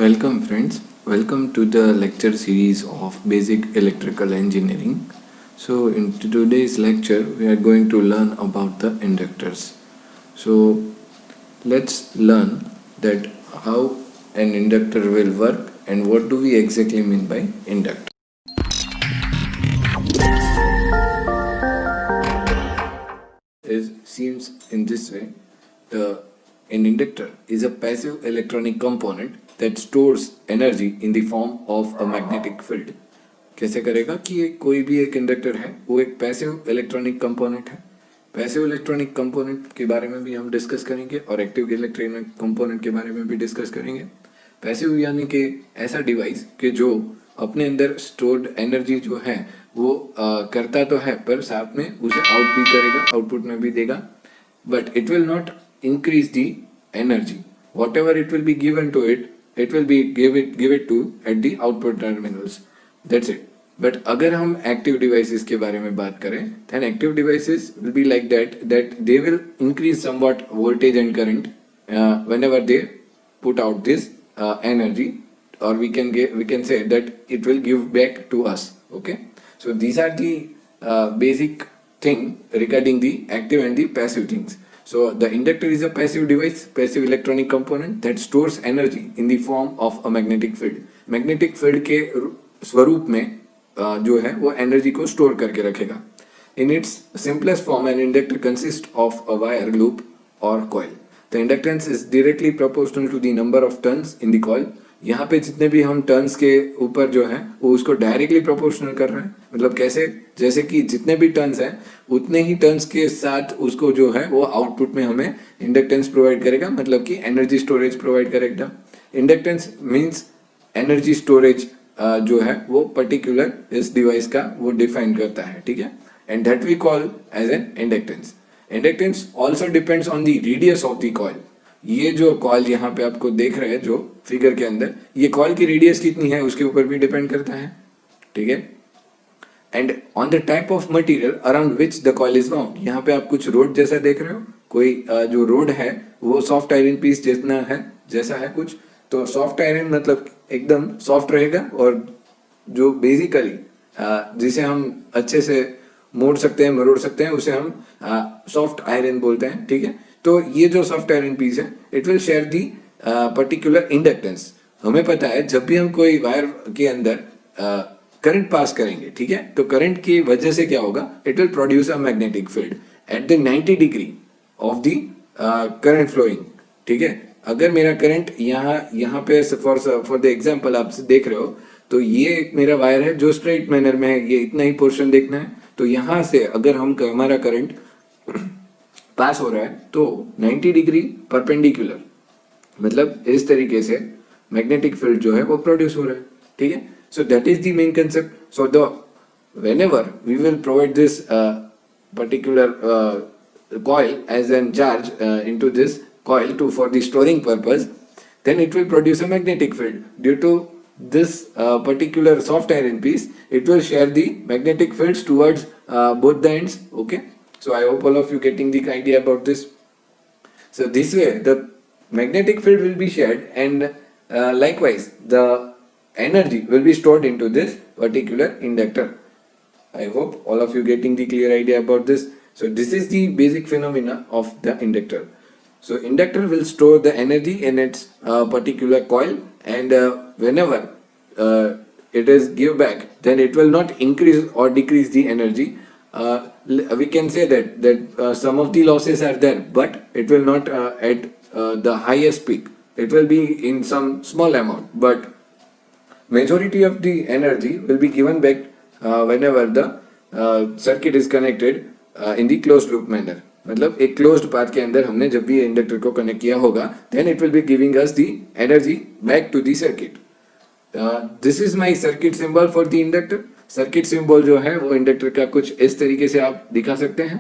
Welcome friends, welcome to the lecture series of Basic Electrical Engineering. So in today's lecture we are going to learn about the inductors. So let's learn that how an inductor will work and what do we exactly mean by inductor. Is seems in this way. An inductor is a passive electronic component that stores energy in the form of a magnetic field. कैसे करेगा कि ये कोई भी एक inductor है वो एक पैसिव इलेक्ट्रॉनिक कंपोनेंट है. पैसिव इलेक्ट्रॉनिक कंपोनेंट के बारे में भी हम डिस्कस करेंगे और एक्टिव इलेक्ट्रॉनिक कंपोनेंट के बारे में भी डिस्कस करेंगे. पैसिव यानी कि ऐसा डिवाइस कि जो अपने अंदर स्टोर्ड एनर्जी जो है वो करता तो है पर साथ में उसे आउट भी करेगा, आउटपुट में भी देगा, but it will not increase the energy. Whatever it will be given to it, it will be give it to at the output terminals. That's it. But अगर हम active devices के बारे में बात करें, then active devices will be like that they will increase somewhat voltage and current whenever they put out this energy, or we can say that it will give back to us. Okay. So these are the basic thing regarding the active and the passive things. So the inductor is a passive device, passive electronic component that stores energy in the form of a magnetic field. Magnetic field के स्वरूप में जो है वो energy को store करके रखेगा. In its simplest form, an inductor consists of a wire loop or coil. The inductance is directly proportional to the number of turns in the coil. यहाँ पे जितने भी हम टर्न्स के ऊपर जो है वो उसको डायरेक्टली प्रोपोर्शनल कर रहे हैं. मतलब कैसे, जैसे कि जितने भी टर्न्स हैं उतने ही टर्न्स के साथ उसको जो है वो आउटपुट में हमें इंडक्टेंस प्रोवाइड करेगा, मतलब कि एनर्जी स्टोरेज प्रोवाइड करेगा. इंडक्टेंस मीन्स एनर्जी स्टोरेज जो है वो पर्टिकुलर इस डिवाइस का वो डिफाइन करता है. ठीक है, and that we call as an inductance. Inductance also depends on the radius of the coil. ये जो कॉइल यहाँ पे आपको देख रहे हैं जो फिगर के अंदर, ये कॉइल की रेडियस कितनी है उसके ऊपर भी डिपेंड करता है. ठीक है, and on the type of material around which the coil is bound. यहाँ पे आप कुछ रोड जैसा देख रहे हो, कोई जो रोड है वो सॉफ्ट आयरन पीस जितना है, जैसा है कुछ. तो सॉफ्ट आयरन मतलब एकदम सॉफ्ट रहेगा, और जो बेसिकली जिसे हम अच्छे से मोड़ सकते हैं, मरोड़ सकते हैं, उसे हम सॉफ्ट आयरन बोलते हैं. ठीक है, तो ये जो सॉफ्ट आयरन पीस है it will share the particular inductance. हमें पता है जब भी हम कोई वायर के अंदर करंट पास करेंगे, ठीक है, तो करंट की वजह से क्या होगा, it will produce a magnetic field at the 90 degree of the current flowing. ठीक है, अगर मेरा करंट यहाँ पे फॉर द एग्जांपल आप देख रहे हो, तो ये एक मेरा वायर है जो स्ट्रेट मैनर में है, ये इतना ही पोर्शन देखना है. तो यहाँ से अगर हमारा करंट पास हो रहा है तो 90 डिग्री परपेंडिकुलर, मतलब इस तरीके से मैग्नेटिक फील्ड जो है वो प्रोड्यूस हो रहा है. ठीक है, so that is the main concept. So the whenever we will provide this particular coil as an charge into this coil for the storing purpose, then it will produce a magnetic field. Due to this particular soft iron piece, it will share the magnetic fields towards both the ends. Okay, so I hope all of you getting the idea about this. So this way the magnetic field will be shared, and likewise the energy will be stored into this particular inductor. I hope all of you getting the clear idea about this. So this is the basic phenomena of the inductor. So inductor will store the energy in its particular coil, and whenever it is give back, then it will not increase or decrease the energy. We can say that some of the losses are there, but it will not at the highest peak. It will be in some small amount, but majority of the energy will be given back whenever the circuit is connected in the closed loop manner. मतलब एक closed path के अंदर हमने जब भी inductor को connect किया होगा, then it will be giving us the energy back to the circuit. This is my circuit symbol for the inductor. Circuit symbol जो है वो इंडक्टर का कुछ इस तरीके से आप दिखा सकते हैं.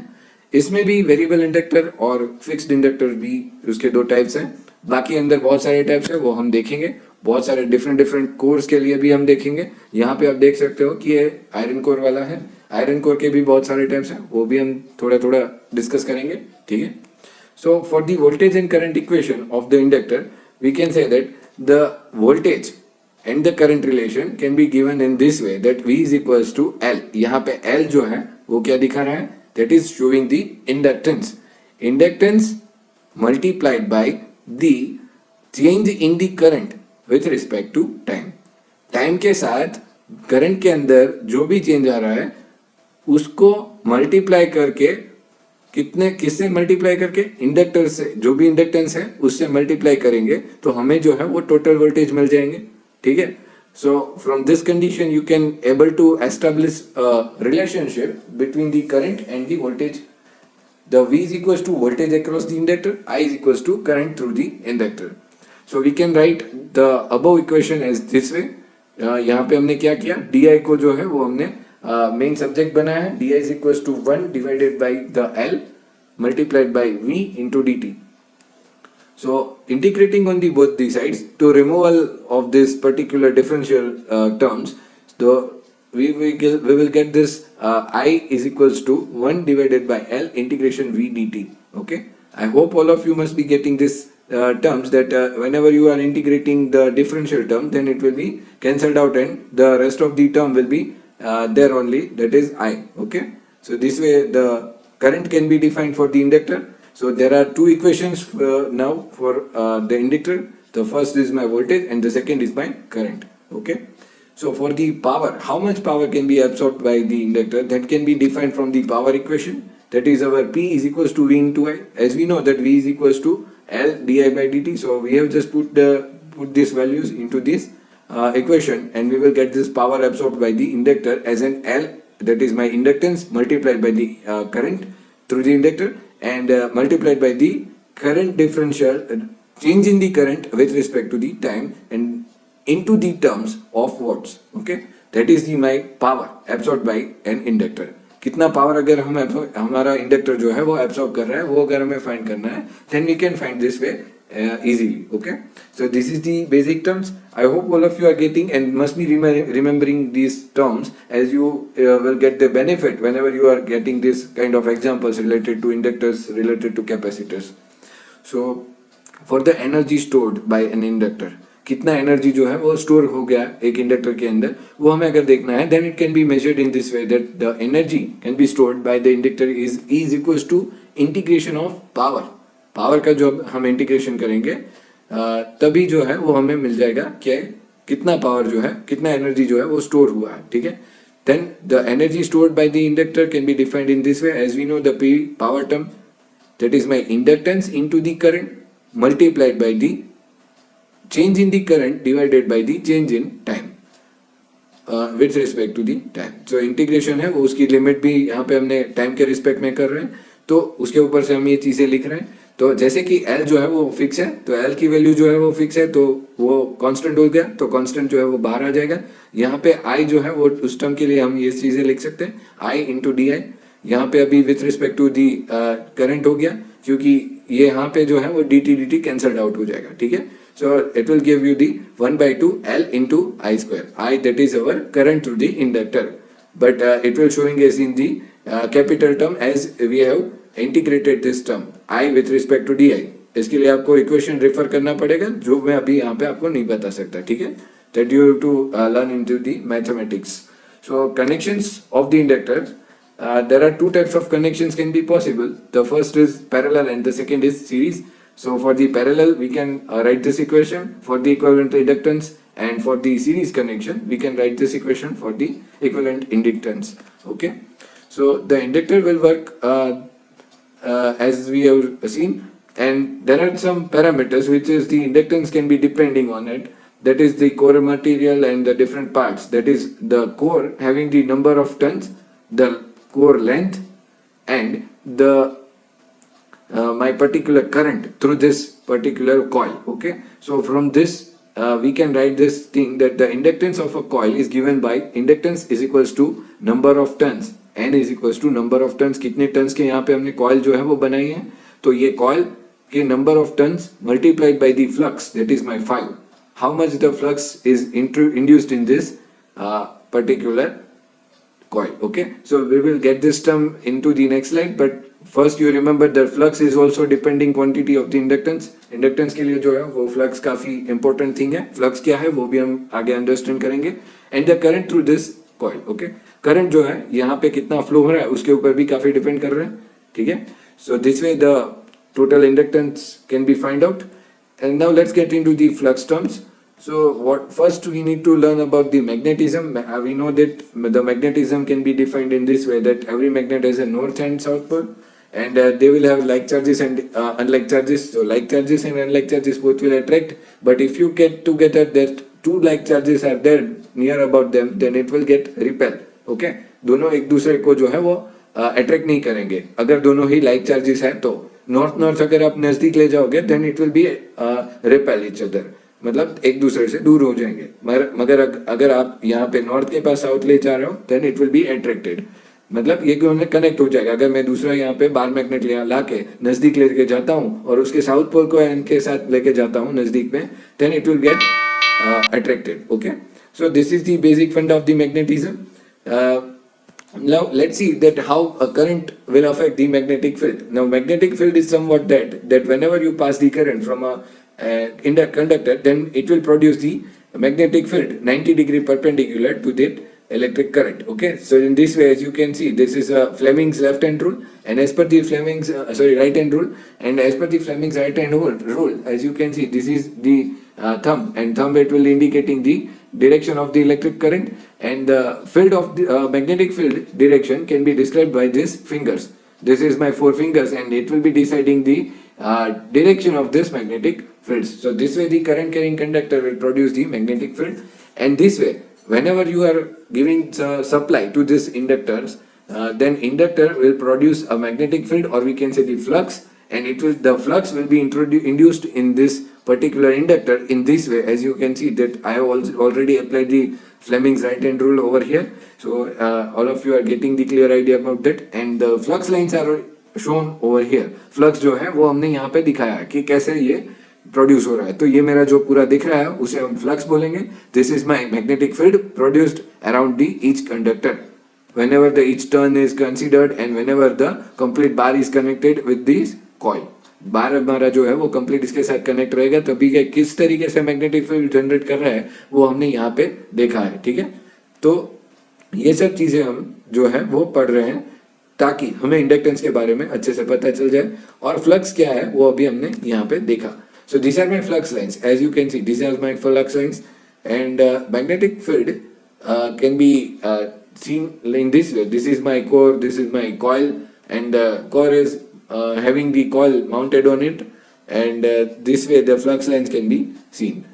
इसमें भी वेरिएबल इंडक्टर और फिक्स्ड इंडक्टर भी उसके दो टाइप्स हैं. बाकी अंदर बहुत सारे टाइप्स है, वो हम देखेंगे. बहुत सारे डिफरेंट कोर्स के लिए भी हम देखेंगे. यहाँ पे आप देख सकते हो कि ये आयरन कोर वाला है. आयरन कोर के भी बहुत सारे टाइप्स हैं, वो भी हम थोड़ा डिस्कस करेंगे. ठीक है, so for the voltage and current equation of the inductor we can say that the voltage and the current relation can be given in this way, that V is equals to L. यहाँ पे L जो है वो क्या दिखा रहा है, that is showing the inductance. Inductance multiplied by the change in the current with respect to time. Time के साथ करंट के अंदर जो भी चेंज आ रहा है उसको मल्टीप्लाई करके, किससे मल्टीप्लाई करके, इंडक्टर से, जो भी इंडक्टेंस है उससे मल्टीप्लाई करेंगे तो हमें जो है वो टोटल वोल्टेज मिल जाएंगे. ठीक है. So from this condition you can able to establish relationship between the current and the voltage. The V is equals to voltage across the inductor, I is equals to current through the inductor. So we can write the above equation as this way. यहाँ पे हमने क्या किया, di को जो है वो हमने मेन सब्जेक्ट बनाया है. di is equals to 1 divided by the L multiplied by V into dt. So integrating on the both the sides to removal of this particular differential terms, the we will get this I is equals to 1 divided by L integration V dt. Okay, I hope all of you must be getting this terms, that whenever you are integrating the differential term, then it will be cancelled out and the rest of the term will be there only, that is I. Okay, so this way the current can be defined for the inductor. So there are two equations now for the inductor. The first is my voltage and the second is my current. Okay. So for the power, how much power can be absorbed by the inductor, that can be defined from the power equation. That is our P is equals to V into I. As we know that V is equals to L di by dt. So we have just put these values into this equation and we will get this power absorbed by the inductor as an L, that is my inductance, multiplied by the current through the inductor and multiplied by the current differential, change in the current with respect to the time, and into the terms of watts. Okay, that is the my power absorbed by an inductor. कितना power अगर हम हमारा inductor जो है वो absorb कर रहा है, वो अगर हमें फाइंड करना है, then we can find this way easily. Okay, so this is the basic terms. I hope all of you are getting and must be remembering these terms, as you will get the benefit whenever you are getting this kind of examples related to inductors, related to capacitors. So for the energy stored by an inductor, कितना energy जो है वो store हो गया एक inductor के अंदर, वो हमें अगर देखना है, then it can be measured in this way, that the energy can be stored by the inductor is equals to integration of power. Power का जो हम इंटीग्रेशन करेंगे तभी जो है वो हमें मिल जाएगा क्या, कितना पावर जो है, कितना एनर्जी जो है वो स्टोर हुआ है. ठीक है. Then the energy stored by the inductor can be defined in this way, as we know the P power term, that is my inductance into the current multiplied by the change in the current divided by the change in time with respect to the time. So integration है वो, उसकी limit भी यहाँ पे हमने time के respect में कर रहे हैं, तो उसके ऊपर से हम ये चीजें लिख रहे हैं. तो जैसे कि L जो है वो फिक्स है, तो L की वैल्यू जो है वो फिक्स है, तो वो कांस्टेंट हो गया, तो कांस्टेंट जो है वो बाहर आ जाएगा. यहाँ पे I जो है वो उस टर्म के लिए हम ये चीजें लिख सकते हैं, I इंटू डी आई. यहाँ पे अभी with respect to the current हो गया, क्योंकि ये यहाँ पे जो है वो dt कैंसल्ड आउट हो जाएगा. ठीक है. So it will give you the 1/2 L into I square. I, that is our current through the inductor, but it will showing as in the capital term, as we have integrated this term I with respect to di. इसके लिए आपको equation refer करना पड़ेगा, जो मैं अभी यहाँ पे आपको नहीं बता सकता. ठीक है. That you have to learn into the mathematics. So connections of the inductor. There are two types of connections can be possible. The first is parallel and the second is series. So for the parallel we can write this equation for the equivalent inductance, and for the series connection we can write this equation for the equivalent inductance. Okay, so the inductor will work as we have seen, and there are some parameters which is the inductance can be depending on it. That is the core material and the different parts. That is the core having the number of turns, the core length, and the my particular current through this particular coil. Okay, so from this we can write this thing, that the inductance of a coil is given by inductance is equals to number of turns, n is equals to number of turns. कितने turns के यहाँ पे हमने coil जो है वो बनाई है, तो ये coil के number of turns multiplied by the flux, that is my phi. How much the flux is induced in this particular coil. Okay, so we will get this term into the next slide, but first you remember that flux is also depending quantity of the inductance. Inductance के लिए जो है वो flux काफी important thing है. Flux क्या है वो भी हम आगे अंडरस्टैंड करेंगे. And the current through this coil. Okay, current जो है यहाँ पे कितना फ्लो हो रहा है उसके ऊपर भी काफी डिपेंड कर रहा है. ठीक है, so this way the total inductance can be find out. And now let's get into the flux terms. So what first we need to learn about the magnetism. We know that the magnetism can be defined in this way, that every magnet has a north and south pole, and they will have like charges and unlike charges. So like charges and unlike charges both will attract, but if you get together that two like charges are there near about them, then it will get repel. Okay, दोनों एक दूसरे को जो है वो attract नहीं करेंगे. अगर दोनों ही लाइक चार्जेस है तो नॉर्थ नॉर्थ अगर आप नजदीक ले जाओगे then it will be repel each other, मतलब एक दूसरे से दूर हो जाएंगे. मगर अगर आप यहाँ पे नॉर्थ के पास साउथ ले जा रहे हो then it will be attracted, मतलब ये कनेक्ट हो जाएगा. अगर मैं दूसरा यहाँ पे बार मैग्नेट ला के नजदीक लेके जाता हूँ और उसके साउथ पोल को इनके साथ लेके जाता हूँ नजदीक में, then it will get attracted. Okay, so this is the basic fund of the magnetism. Now let's see that how a current will affect the magnetic field. Now magnetic field is somewhat that whenever you pass the current from a conductor, then it will produce the magnetic field 90-degree perpendicular to that electric current. Okay, so in this way, as you can see, this is Fleming's left hand rule, and as per the Fleming's right hand rule, and as per the Fleming's right hand rule, as you can see, this is the thumb, and thumb it will indicating the direction of the electric current, and the field of the magnetic field direction can be described by these fingers. This is my four fingers, and it will be deciding the direction of this magnetic fields. So this way the current carrying conductor will produce the magnetic field, and this way whenever you are giving supply to this inductors, then inductor will produce a magnetic field, or we can say the flux, and the flux will be induced in this particular inductor in this way. As you can see that I have already applied the Fleming's right hand rule over here, so all of you are getting the clear idea about that. And the flux lines are shown over here. Flux जो है वो हमने यहाँ पे दिखाया है कि कैसे ये प्रोड्यूस हो रहा है. तो ये मेरा जो पूरा दिख रहा है उसे हम फ्लक्स बोलेंगे. This is my magnetic field produced around the each conductor whenever the each turn is considered and whenever the complete bar is connected with this coil. बार हमारा जो है वो कंप्लीट इसके साथ कनेक्ट रहेगा, तभी क्या किस तरीके से मैग्नेटिक फील्ड जनरेट कर रहा है वो हमने यहाँ पे देखा है. ठीक है, तो ये सब चीजें हम जो है वो पढ़ रहे हैं ताकि हमें इंडक्टेंस के बारे में अच्छे से पता चल जाए. और फ्लक्स क्या है वो अभी हमने यहाँ पे देखा. So these are my flux lines. As you can see, these are my flux lines, and magnetic field can be seen in this way. This is my core, this is my coil, and the core is having the coil mounted on it, and this way the flux lines can be seen.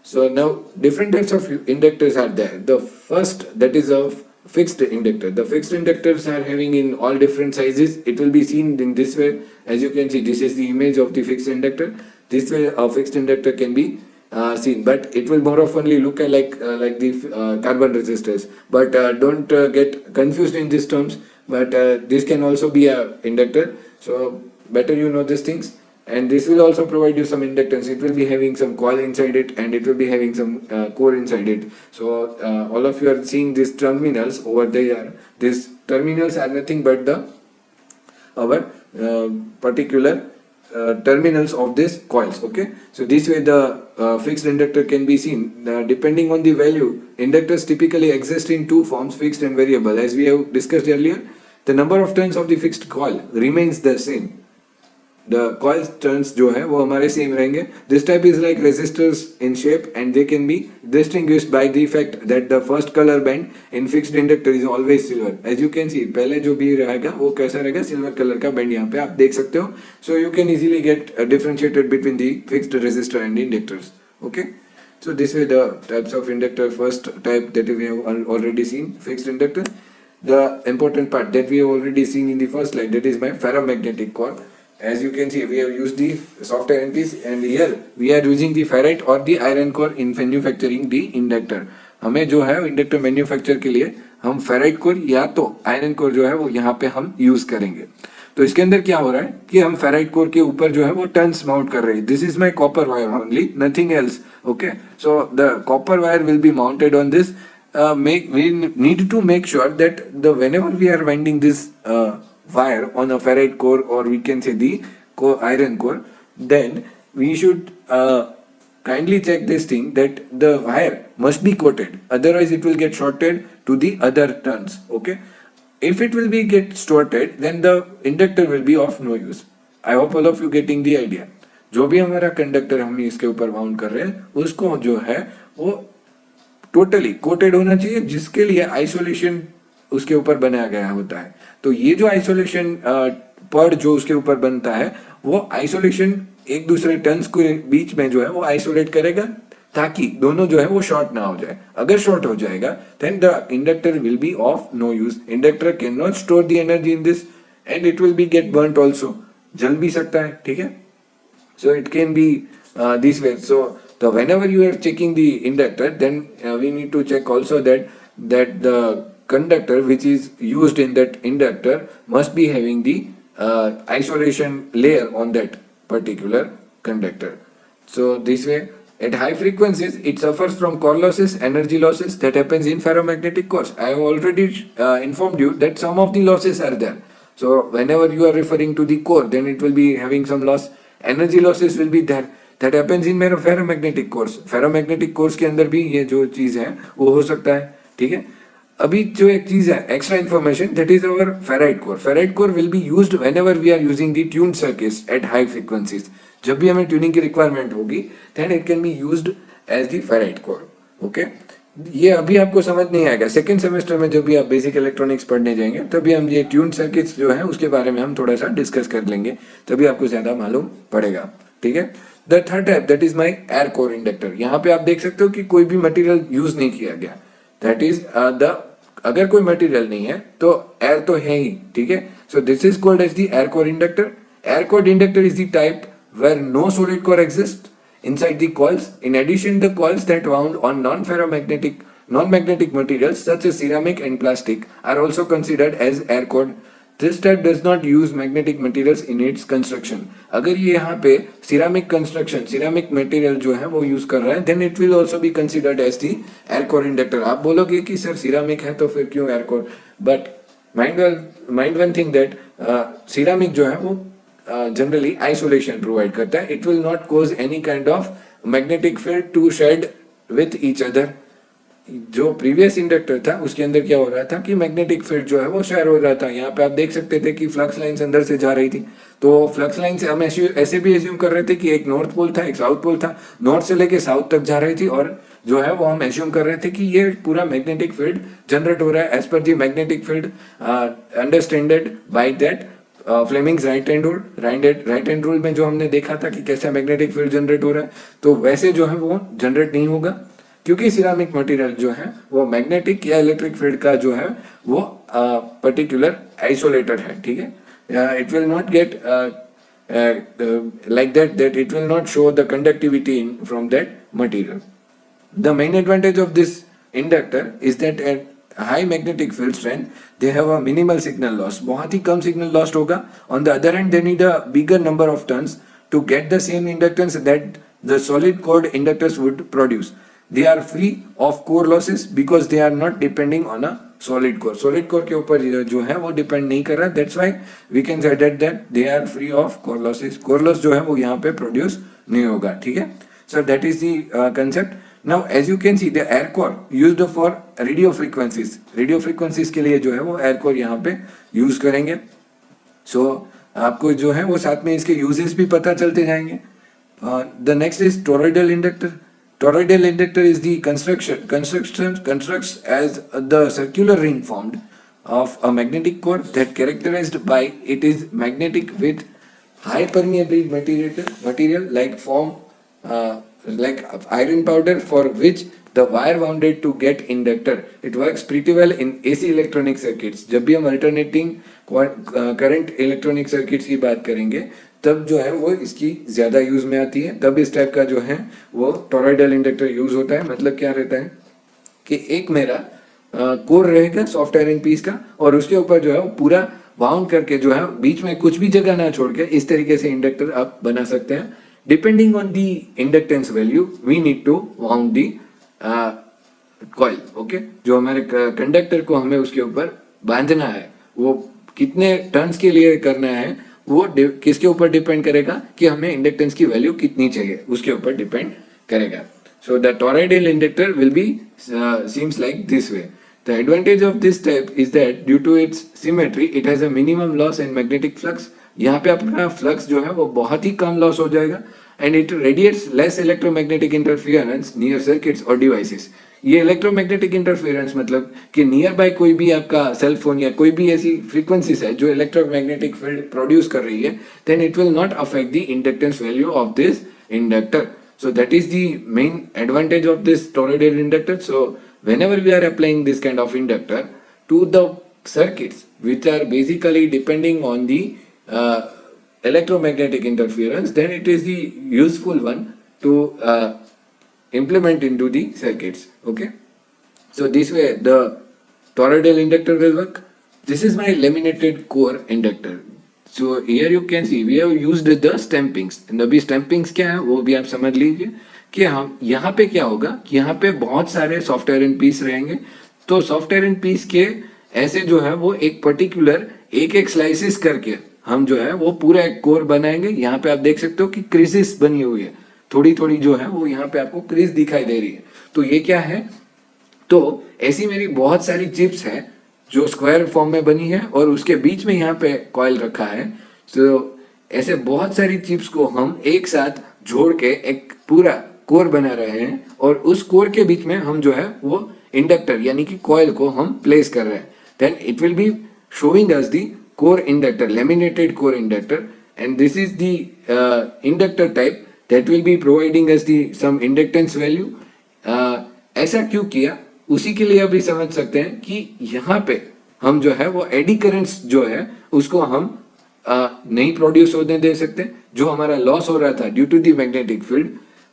So now different types of inductors are there. The first, that is of fixed inductor. The fixed inductors are having in all different sizes. It will be seen in this way. As you can see, this is the image of the fixed inductor. This way a fixed inductor can be seen, but it will more oftenly look like the carbon resistors. But don't get confused in these terms. But this can also be a inductor. So better you know these things. And this will also provide you some inductance. It will be having some coil inside it, and it will be having some core inside it. So all of you are seeing these terminals over there. These terminals are nothing but our particular terminals of these coils. Okay, so this way the fixed inductor can be seen. Depending on the value, inductors typically exist in two forms, fixed and variable. As we have discussed earlier, the number of turns of the fixed coil remains the same. The coil turns जो है वो हमारे same रहेंगे. This type is like resistors in shape, and they can be distinguished by the fact that the first color band in fixed inductor is always silver. As you can see, पहले जो भी रहेगा वो कैसा रहेगा, silver colour का band यहाँ पे आप देख सकते हो. So you can easily get differentiated between the fixed resistor and inductors. Okay, so this way the types of inductor. First type that we have already seen, fixed inductor. The important part that we have already seen in the first slide, that is my ferromagnetic core. As you can see, we have used the soft iron piece, and here we are using the ferrite or the iron core in manufacturing the inductor. हमें जो है inductor manufacture के लिए हम ferrite core या तो iron core जो है वो यहाँ पे हम यूज करेंगे. तो इसके अंदर क्या हो रहा है कि हम फेराइट कोर के ऊपर जो है वो टर्न्स माउंट कर रहे हैं. This is my copper wire only, nothing else. Okay, so the copper wire will be mounted on this. We need to make sure that whenever we are winding this wire on a ferrite core, or we can say the iron core, then we should kindly check this thing that the wire must be coated, otherwise it will get shorted to the other turns. Okay, if it will be get shorted, then the inductor will be of no use. I hope all of you getting the idea. जो भी हमारा conductor हम इसके ऊपर bound कर रहे हैं उसको जो है वो टोटली कोटेड होना चाहिए, जिसके लिए आइसोलेशन उसके ऊपर बनाया गया होता है। तो ये जो आइसोलेशन पड जो उसके ऊपर बनता है, वो आइसोलेशन एक दूसरे टर्न्स के बीच में जो है वो आइसोलेट करेगा, ताकि दोनों जो है वो शॉर्ट ना हो जाए। अगर शॉर्ट हो जाएगा then the inductor will be of no use. Inductor can not store the energy in this and it will be get burnt also, जल भी सकता है। ठीक है, so it can be this way. So whenever you are checking the inductor, then we need to check also that the conductor which is used in that inductor must be having the isolation layer on that particular conductor. So this way, at high frequencies it suffers from core losses, energy losses that happens in ferromagnetic cores. I have already informed you that some of the losses are there. So whenever you are referring to the core, then it will be having some loss. Energy losses will be there, that happens in मेरा ferromagnetic course. Ferromagnetic course के अंदर भी ये जो चीज है वो हो सकता है। ठीक है, अभी जो एक चीज है extra information, that is our ferrite core. Ferrite core will be used whenever we are using the tuned circuits at high frequencies. जब भी हमें ट्यूनिंग की रिक्वायरमेंट होगी then it can be used as the ferrite core. Okay, ये अभी आपको समझ नहीं आएगा। सेकंड सेमेस्टर में जब भी आप बेसिक इलेक्ट्रॉनिक्स पढ़ने जाएंगे तभी हम ये ट्यून सर्किट्स जो है उसके बारे में हम थोड़ा सा डिस्कस कर लेंगे, तभी आपको ज्यादा मालूम पड़ेगा। ठीक है, the third type that is my air core inductor. यहाँ पे आप देख सकते हो कि कोई भी मटेरियल यूज नहीं किया गया, दैट इज द अगर कोई मटेरियल नहीं है तो एयर तो है ही। ठीक है, so this is called as the air core inductor. Air core inductor is the type where no solid core exist inside the coils. In addition, the coils that wound on non-magnetic materials such as ceramic and plastic are also considered as air core. This type does not use magnetic materials in its construction. अगर ये यहाँ पे ceramic construction, ceramic material जो है वो use कर रहा है, then it will also be considered as the air core inductor. आप बोलोगे कि सर ceramic है तो फिर क्यों air core? But mind one thing that ceramic जो है वो जनरली आइसोलेशन प्रोवाइड करता है। It will not cause any kind of magnetic field to shed with each other. जो प्रीवियस इंडक्टर था उसके अंदर क्या हो रहा था कि मैग्नेटिक फील्ड जो है वो शेयर हो रहा था। यहाँ पे आप देख सकते थे कि फ्लक्स लाइंस अंदर से जा रही थी, तो फ्लक्स लाइन से हम ऐसे भी एज्यूम कर रहे थे कि एक नॉर्थ पोल था एक साउथ पोल था, नॉर्थ से लेके साउथ तक जा रही थी, और जो है वो हम एज्यूम कर रहे थे कि ये पूरा मैग्नेटिक फील्ड जनरेट हो रहा है as per the magnetic field understanded by that Fleming's right hand rule में जो हमने देखा था कि कैसा मैग्नेटिक फील्ड जनरेट हो रहा है, तो वैसे जो है वो जनरेट नहीं होगा, क्योंकि सिरामिक मटेरियल जो है वो मैग्नेटिक या इलेक्ट्रिक फील्ड का जो है वो पर्टिकुलर आइसोलेटर है। ठीक है, it will not gate like that it will not show the conductivity from that material. The main advantage of this inductor is that at high magnetic field strength they have a minimal signal loss, बहुत ही कम signal loss होगा। On the other hand they need a bigger number of turns to get the same inductance that the solid core inductors would produce. They are free of core losses because they are not depending on a solid core. Solid core के ऊपर जो है वो depend नहीं कर रहा, that's why we can say that they are free of core losses. core loss जो है वो यहाँ पे प्रोड्यूस नहीं होगा। ठीक है, so that is the concept. Now as you can see the air core used for radio frequencies. Radio frequencies के लिए जो है वो air core यहाँ पे यूज करेंगे। so आपको जो है वो साथ में इसके यूजेस भी पता चलते जाएंगे। the next is toroidal inductor. Toroidal inductor is the constructs as the circular ring formed of a magnetic core that characterized by it is magnetic with high permeability material like iron powder, for which the wire wounded to get inductor. It works pretty well in AC electronic circuits. जब भी हम alternating current electronic circuits की बात करेंगे तब जो है वो इसकी ज्यादा यूज में आती है, तब इस टाइप का जो है वो टोरॉइडल इंडक्टर यूज होता है। मतलब क्या रहता है कि एक मेरा कोर रहेगा सॉफ्ट आयरन पीस का, और उसके ऊपर जो है वो पूरा वाउंड करके जो है बीच में कुछ भी जगह ना छोड़ के इस तरीके से इंडक्टर आप बना सकते हैं। Depending on the inductance value we need to wound the coil. Okay, जो हमारे कंडक्टर को हमें उसके ऊपर बांधना है वो कितने टर्न्स के लिए करना है वो किसके ऊपर डिपेंड करेगा कि हमें इंडक्टेंस की वैल्यू कितनी चाहिए, उसके ऊपर डिपेंड करेगा. So the toroidal inductor will be seems like this way. The advantage of this type is that due to its symmetry, it has a minimum loss in magnetic flux. यहाँ पे अपना flux जो है वो बहुत ही कम loss हो जाएगा and it radiates less electromagnetic interference near circuits और डिवाइसेस. ये इलेक्ट्रोमैग्नेटिक इंटरफेरेंस मतलब कि नियर बाय कोई भी आपका सेल फोन या कोई भी ऐसी फ्रीक्वेंसीज है जो इलेक्ट्रोमैग्नेटिक फील्ड प्रोड्यूस कर रही है, then it will not affect the inductance value of this inductor. So that is the main advantage of this toroidal inductor. So whenever we are applying this kind of inductor to the circuits which are basically depending on the electromagnetic interference, then it is the useful one to implement into the circuits. Okay. So this way the toroidal inductor will work. This is my laminated core inductor. So here you can see we have used the stampings. अभी stampings क्या है वो भी आप समझ लीजिए कि हम यहाँ पे क्या होगा कि यहाँ पे बहुत सारे सॉफ्ट आयरन पीस रहेंगे. तो सॉफ्ट आयरन पीस के ऐसे जो है वो एक पर्टिकुलर एक एक स्लाइसिस करके हम जो है वो पूरा एक कोर बनाएंगे. यहाँ पे आप देख सकते हो कि क्रीजेस बनी हुई है, थोड़ी थोड़ी जो है वो यहाँ पे आपको क्रीज दिखाई दे रही है. तो ये क्या है, तो ऐसी मेरी बहुत सारी चिप्स है जो स्क्वायर फॉर्म में बनी है और उसके बीच में यहाँ पे कॉइल रखा है. तो ऐसे बहुत सारी चिप्स को हम एक साथ जोड़ के एक पूरा कोर बना रहे हैं और उस कोर के बीच में हम जो है वो इंडक्टर यानी कि कॉइल को हम प्लेस कर रहे हैं. Then it will be showing us the core inductor, laminated core inductor, and this is the inductor type that will be providing us the some inductance value. ऐसा क्यों किया उसी के लिए अभी समझ सकते हैं कि यहाँ पे हम जो है वो एडी करंट्स जो है उसको हम नहीं प्रोड्यूस होने दे सकते. जो हमारा लॉस हो रहा था due to the magnetic field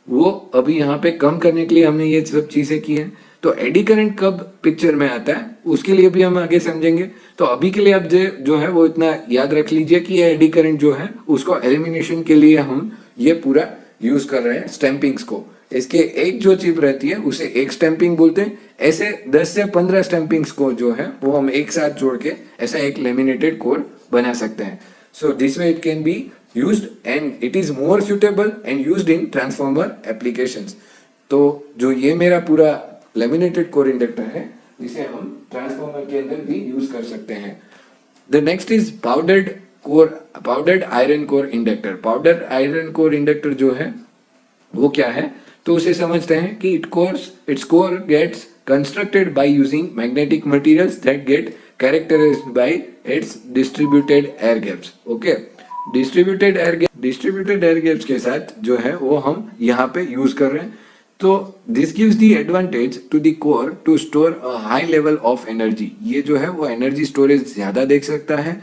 वो अभी यहाँ पे कम करने के लिए हमने ये सब चीजें की हैं. तो एडी करंट कब पिक्चर में आता है उसके लिए भी हम आगे समझेंगे. तो अभी के लिए आप जो है वो इतना याद रख लीजिए कि ये एडी करंट जो है उसको एलिमिनेशन के लिए हम ये पूरा यूज कर रहे हैं स्टैंपिंग्स को. इसके एक जो चिप रहती है उसे एक स्टैंपिंग बोलते हैं. ऐसे 10 से 15 स्टैंपिंग्स को जो है वो हम एक साथ जोड़ के ऐसा एक लेमिनेटेड कोर बना सकते हैं. So this way it can be used and it is more suitable and used in transformer applications. तो जो ये मेरा पूरा लेमिनेटेड कोर इंडक्टर है जिसे हम ट्रांसफॉर्मर के अंदर भी यूज कर सकते हैं. The next is powdered iron core inductor. Powder iron core inductor जो है वो क्या है, तो उसे समझते हैं कि its core gets constructed by using magnetic materials that get characterized by its distributed air gaps. Okay, distributed air gaps के साथ जो है वो हम यहाँ पे यूज कर रहे हैं. तो this gives the advantage to the core to store a high level of energy. ये जो है वो एनर्जी स्टोरेज ज्यादा देख सकता है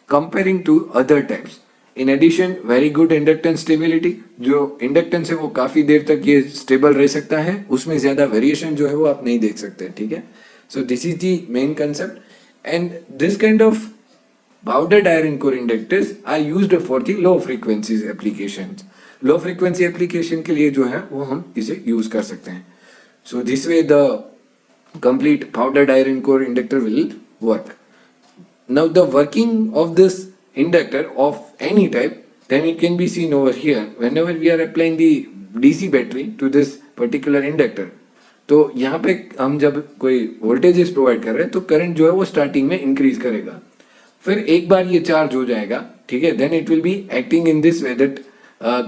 comparing to other types. In addition very good inductance stability. जो इंडक्टेंस है वो काफी देर तक ये स्टेबल रह सकता है, उसमें ज्यादा वेरिएशन जो है वो आप नहीं देख सकते. ठीक है, so this is the main concept and this kind of powdered iron core inductors are used for the low frequencies applications. Low frequency application के लिए जो है वो हम इसे यूज कर सकते हैं. So this way the complete powdered iron core inductor will work. Now the working of this inductor of any type, then it can be seen over here whenever we are applying the DC battery to this particular inductor. तो यहाँ पे हम जब कोई voltages provide कर रहे हैं तो करंट जो है वो स्टार्टिंग में इंक्रीज करेगा, फिर एक बार ये चार्ज हो जाएगा. ठीक है, then it will be acting in this way that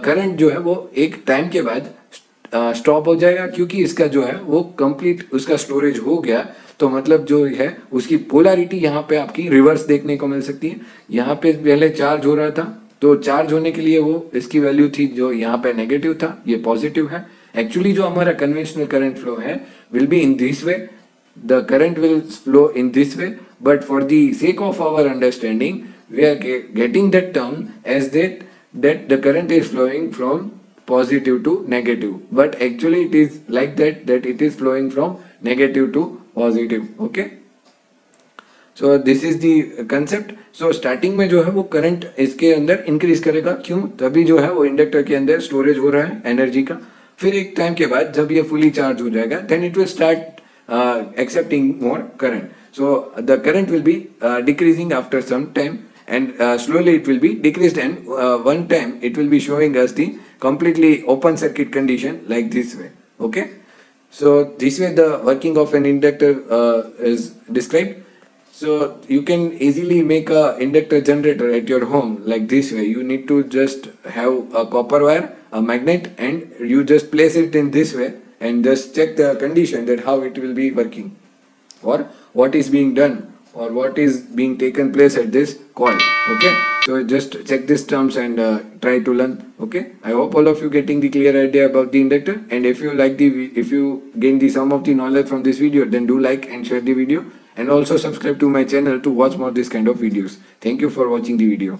current जो है वो एक टाइम के बाद स्टॉप हो जाएगा क्योंकि इसका जो है वो कंप्लीट उसका स्टोरेज हो गया. तो मतलब जो है उसकी पोलैरिटी यहाँ पे आपकी रिवर्स देखने को मिल सकती है. यहाँ पे पहले चार्ज हो रहा था तो चार्ज होने के लिए वो इसकी वैल्यू थी जो यहाँ पे नेगेटिव था, ये पॉजिटिव है. एक्चुअली जो हमारा कन्वेंशनल करंट फ्लो है will be in this way, the current will flow in this way, but for the sake of our understanding we are getting that term as that the current is flowing from positive to negative, but actually it is like that it is flowing from negative to positive. Okay, so this is the concept. So starting में जो है वो current इसके अंदर increase करेगा, क्यों, तभी जो है वो इंडक्टर के अंदर स्टोरेज हो रहा है एनर्जी का. फिर एक टाइम के बाद जब ये फुली चार्ज हो जाएगा then it will start accepting more current. So the current will be decreasing after some time, and slowly it will be decreased, and one time it will be showing us the completely open circuit condition like this way. Okay. So this way the working of an inductor is described. So you can easily make a inductor generator at your home like this way. You need to just have a copper wire, a magnet, and you just place it in this way and just check the condition that how it will be working, or what is being done, or what is being taken place at this coil. Okay, so just check these terms and try to learn. Okay, I hope all of you getting the clear idea about the inductor, and if you like if you gain the some of the knowledge from this video, then do like and share the video, and also subscribe to my channel to watch more this kind of videos. Thank you for watching the video.